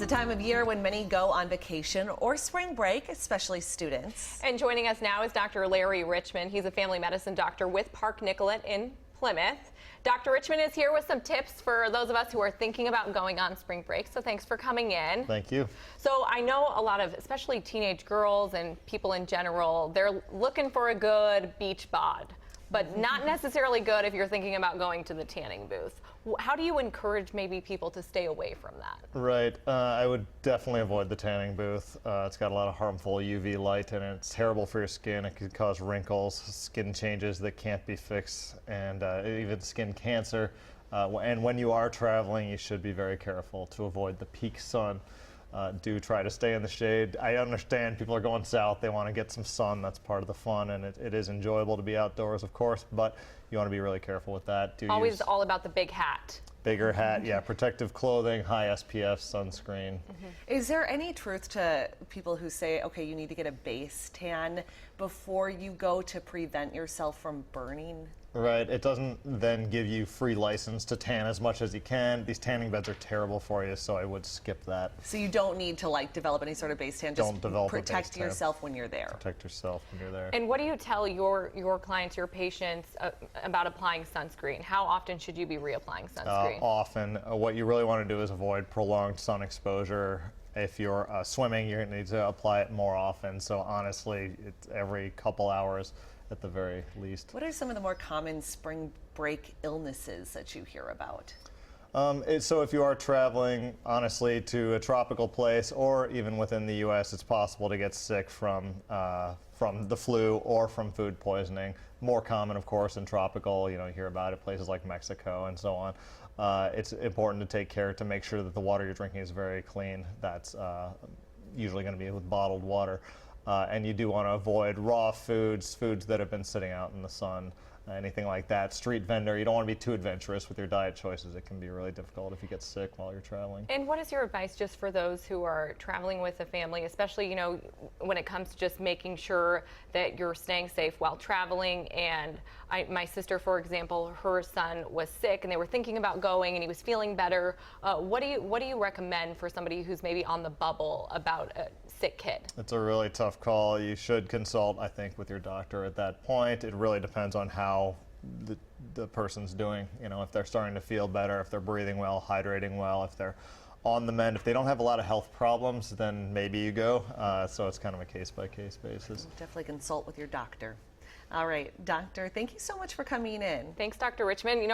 It's a time of year when many go on vacation or spring break, especially students. And joining us now is Dr. Larry Richmond. He's a family medicine doctor with Park Nicollet in Plymouth. Dr. Richmond is here with some tips for those of us who are thinking about going on spring break. So thanks for coming in. Thank you. So I know a lot of, especially teenage girls and people in general, they're looking for a good beach bod, but not necessarily good if you're thinking about going to the tanning booth. How do you encourage maybe people to stay away from that? Right. I would definitely avoid the tanning booth. It's got a lot of harmful UV light in it. It's terrible for your skin. It could cause wrinkles, skin changes that can't be fixed, and even skin cancer. And when you are traveling, you should be very careful to avoid the peak sun. Do try to stay in the shade. I understand people are going south. They want to get some sun. That's part of the fun, and it is enjoyable to be outdoors, of course, but you want to be really careful with that. Always all about the big hat. Bigger hat, yeah, protective clothing, high SPF, sunscreen. Is there any truth to people who say, okay, you need to get a base tan before you go to prevent yourself from burning? Right, it doesn't then give you free license to tan as much as you can. These tanning beds are terrible for you, so I would skip that. So you don't need to develop any sort of base tan, just protect yourself when you're there. Protect yourself when you're there. And what do you tell your clients, your patients about applying sunscreen? How often should you be reapplying sunscreen? Often. What you really want to do is avoid prolonged sun exposure. If you're swimming, you're going to need to apply it more often. So honestly, it's every couple hours at the very least. What are some of the more common spring break illnesses that you hear about? So if you are traveling, honestly, to a tropical place or even within the U.S., it's possible to get sick from the flu or from food poisoning. More common, of course, in tropical. You hear about it places like Mexico and so on. It's important to take care to make sure that the water you're drinking is very clean. That's usually going to be with bottled water. And you do want to avoid raw foods that have been sitting out in the sun, anything like that. Street vendor, you don't want to be too adventurous with your diet choices. It can be really difficult if you get sick while you're traveling. And what is your advice just for those who are traveling with a family, especially, when it comes to just making sure that you're staying safe while traveling? And my sister, for example, her son was sick and they were thinking about going and he was feeling better. What do you recommend for somebody who's maybe on the bubble about a sick kid? It's a really tough call. You should consult, I think, with your doctor at that point. It really depends on how the person's doing. If they're starting to feel better, if they're breathing well, hydrating well, if they're on the mend. If they don't have a lot of health problems, then maybe you go. So it's kind of a case-by-case basis. Definitely consult with your doctor. All right, doctor, thank you so much for coming in. Thanks, Dr. Richmond.